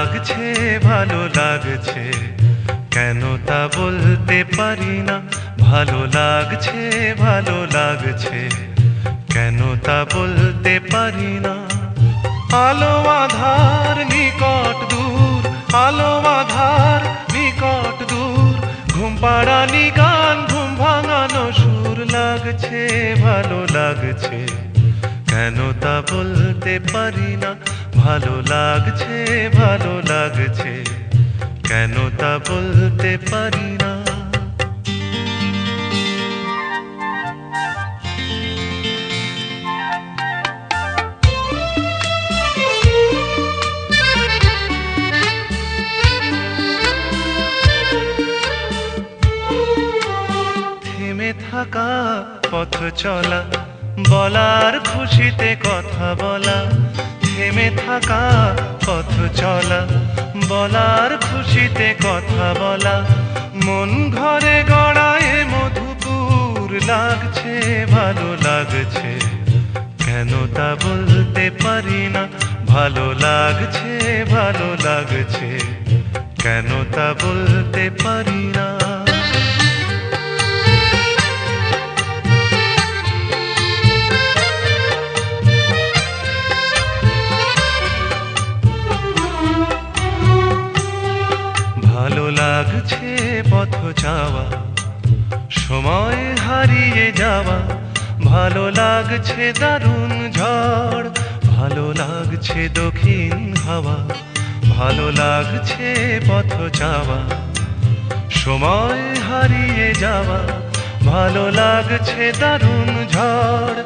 লাগছে ভালো লাগছে, কেন তা বলতে পারি না। ভালো লাগছে ভালো লাগছে, কেন তা বলতে পারি না। আলো আধার নিকট দূর, আলো আধার নিকট দূর, ঘুম পাড়ানি গান ঘুম ভাঙানো সুর। লাগছে ভালো লাগছে, কেন তা বলতে পারি না। ভালো লাগছে ভালো লাগছে, কেন তা বলতে পারি না। থেমে থাকা পথ চলা, বলার খুশিতে কথা বলা। থেমে থাকা পথ চলা, বলার খুশিতে কথা বলা। মন ঘরে গড়ায় মধুপুর, লাগছে ভালো লাগছে, কেন তা বলতে পারি না। ভালো লাগছে ভালো লাগছে, কেন তা বলতে পারি না। ভালো লাগছে পথ চাওয়া, সময় হারিয়ে যাওয়া। ভালো লাগছে দারুণ ঝড়, ভালো লাগছে দক্ষিণ হাওয়া। ভালো লাগছে পথ চাওয়া, সময় হারিয়ে যাওয়া। ভালো লাগছে দারুণ ঝড়,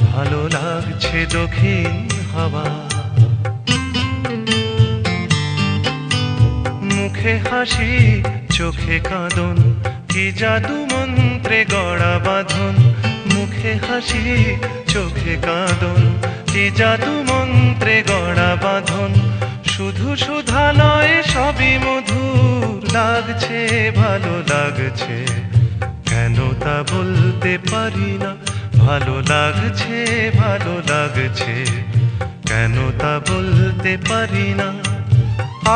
ভালো লাগছে দক্ষিণ হাওয়া। মুখে হাসি চোখে কাঁদন, কি জাদু মন্ত্রে গড়া বাঁধন। মুখে হাসি চোখে কাঁদন, কি জাদু মন্ত্রে গড়া বাঁধন। শুধু সুধা নয় সবই মধুর, লাগছে ভালো লাগছে, কেন তা বলতে পারি না। ভালো লাগছে ভালো লাগছে, কেন তা বলতে পারি না।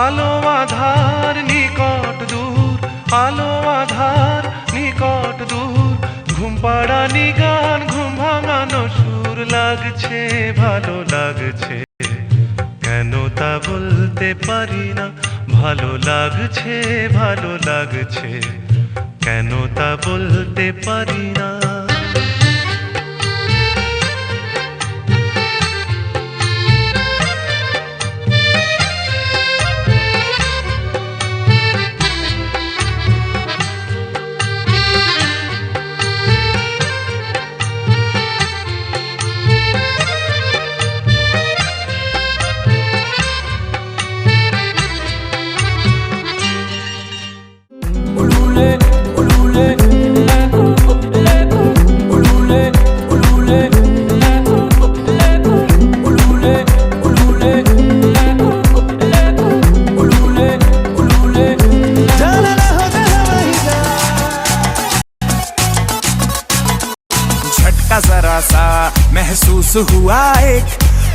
আলো আধার নিকট দূর, আলো আধার নিকট দূর, ঘুম পাড়ানি গান ঘুম ভাঙানো সুর। লাগছে ভালো লাগছে, কেন তা বলতে পারি না। ভালো লাগছে ভালো লাগছে, কেন তা বলতে পারি না। जरा सा महसूस हुआ एक,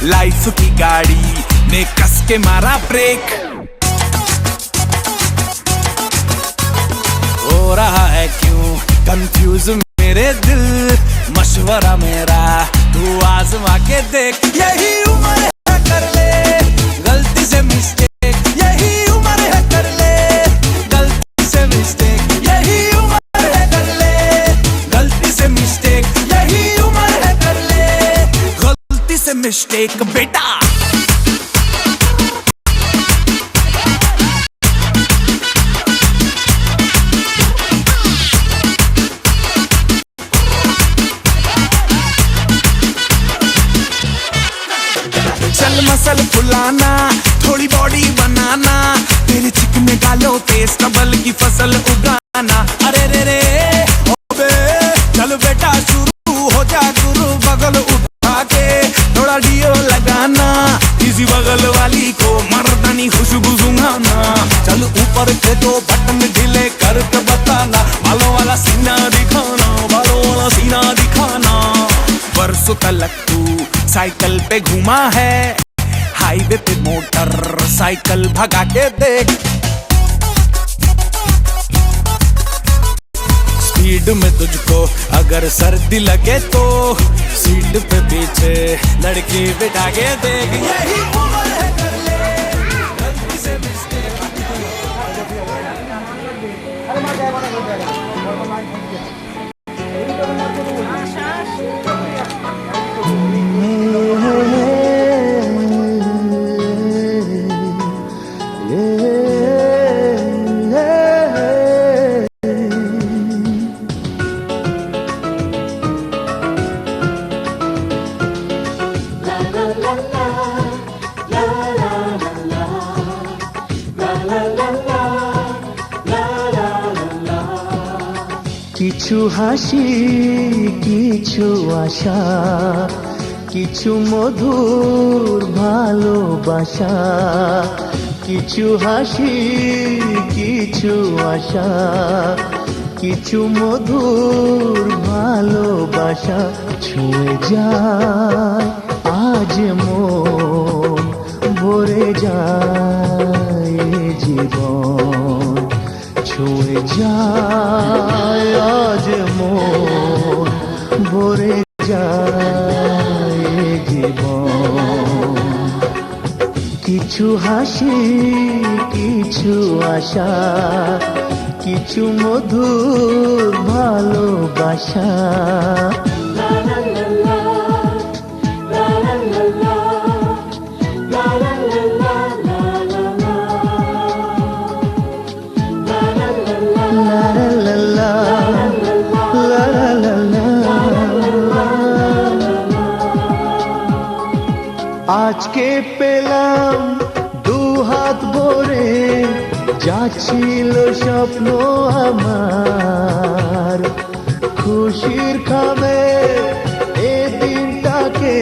लाइफ की गाड़ी ने कस के मारा ब्रेक। हो रहा है क्यों कंफ्यूज मेरे दिल, मशवरा मेरा तू आजमा के देख। यही उम्र है कर ले गलती से मिस्टेक, यही उम्र है कर ले गलती से मिस्टेक। यही उम्र है कर ले गलती से मिस्टेक, यही उम्र है कर ले गलती से मिस्टेक बेटा। चल मसल फुलाना, थोड़ी बॉडी बनाना, तेरे चिकने गालों पे स्टबल की फसल उगाना। अरे रे रे ओबे चल बेटा शुरू हो जा गुरु, बगल उठा के थोड़ा डियो लगाना, इसी बगल वाली को मर्दानी खुशबू सुंघाना। चल ऊपर के दो बटन ढीले करके बताना, बालों वाला सीना दिखाना, बालों वाला सीना दिखाना। बरसों तलक तू साइकिल पे घूमा है, हाईवे पे मोटर साइकिल भगा के देख, स्पीड में तुझको अगर सर्दी लगे तो सीट पे पीछे लड़की बिठा के देख। यही उम्र है कर ले गलती से मिस्टेक। কিছু হাসি কিছু আশা, কিছু মধুর ভালোবাসা, কিছু হাসি কিছু আশা, কিছু মধুর ভালোবাসা, ছুঁয়ে যায় আজ মন, ভরে যায় জীবন, ছুঁয়ে যায় আজ মন, ভরে যায় জীবন। কিছু হাসি কিছু আশা, কিছু মধুর ভালোবাসা। আজকে পেলাম দু হাত ভরে, যাচ্ছিল স্বপ্ন আমার, খুশির খামে এ দিনটাকে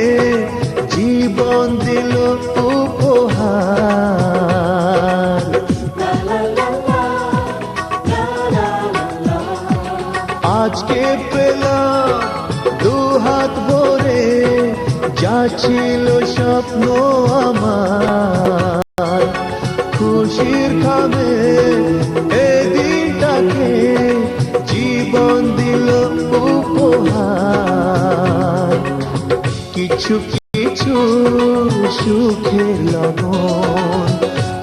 জীবন দিল উপহার। আজকে পেলাম দু হাত ভরে, যাচ্ছিল স্বপ্ন আমার, খুশির খামে এ দিনটাকে জীবন দিল উপহার। কিছু কিছু সুখের লবণ,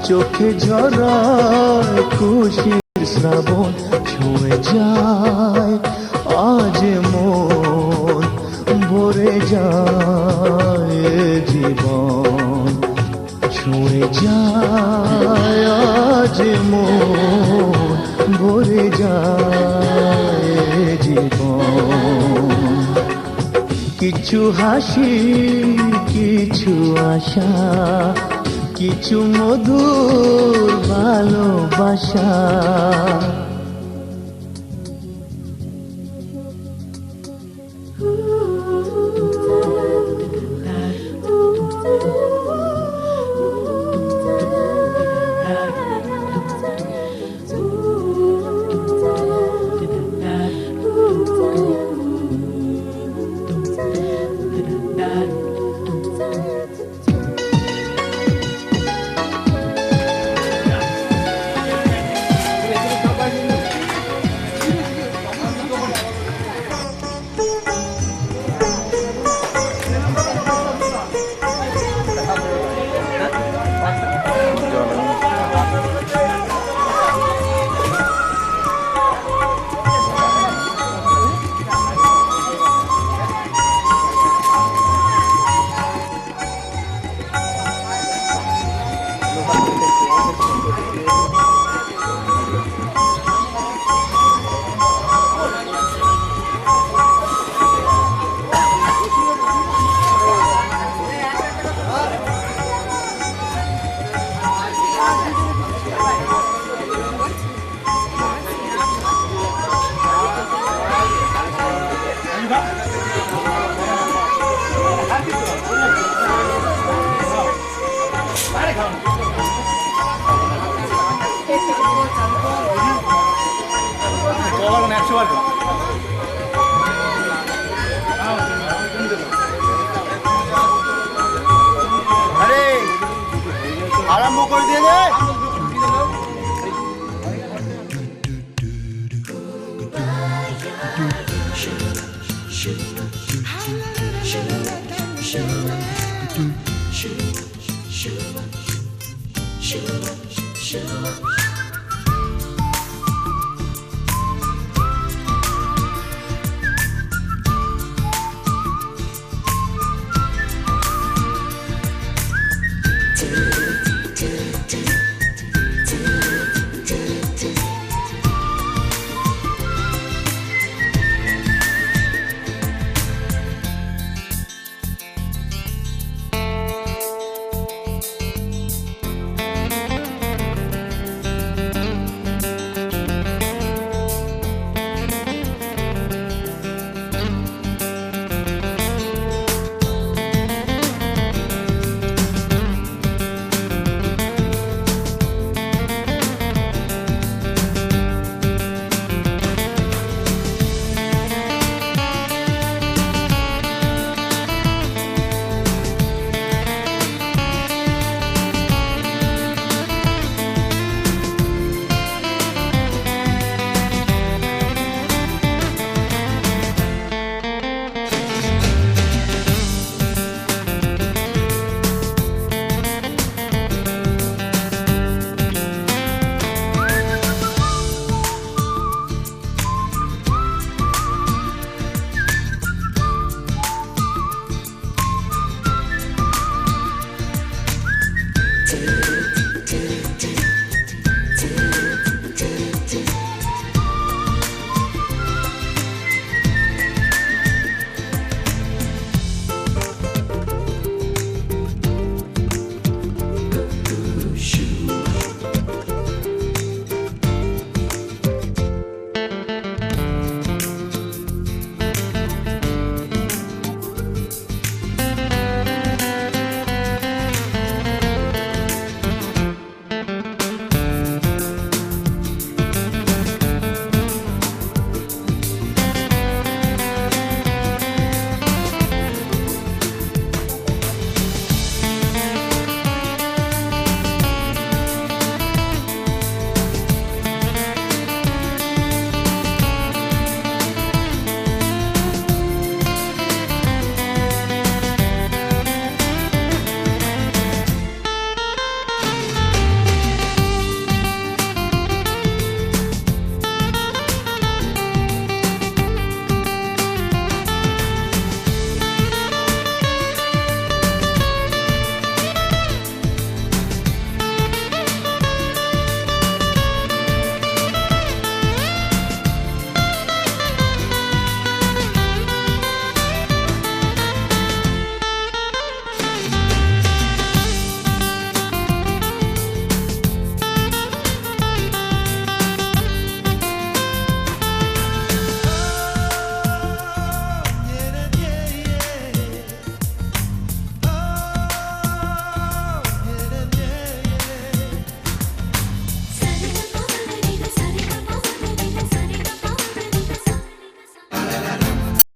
চোখে ঝরায় খুশির শ্রাবণ, ছুঁয়ে যায় আজ মন, ভরে যায় জীবন, ছুঁয়ে যায় আজ মন, ভরে যায় জীবন। কিছু হাসি কিছু আশা, কিছু মধুর ভালোবাসা। করে দিয়ে দে। Shoo,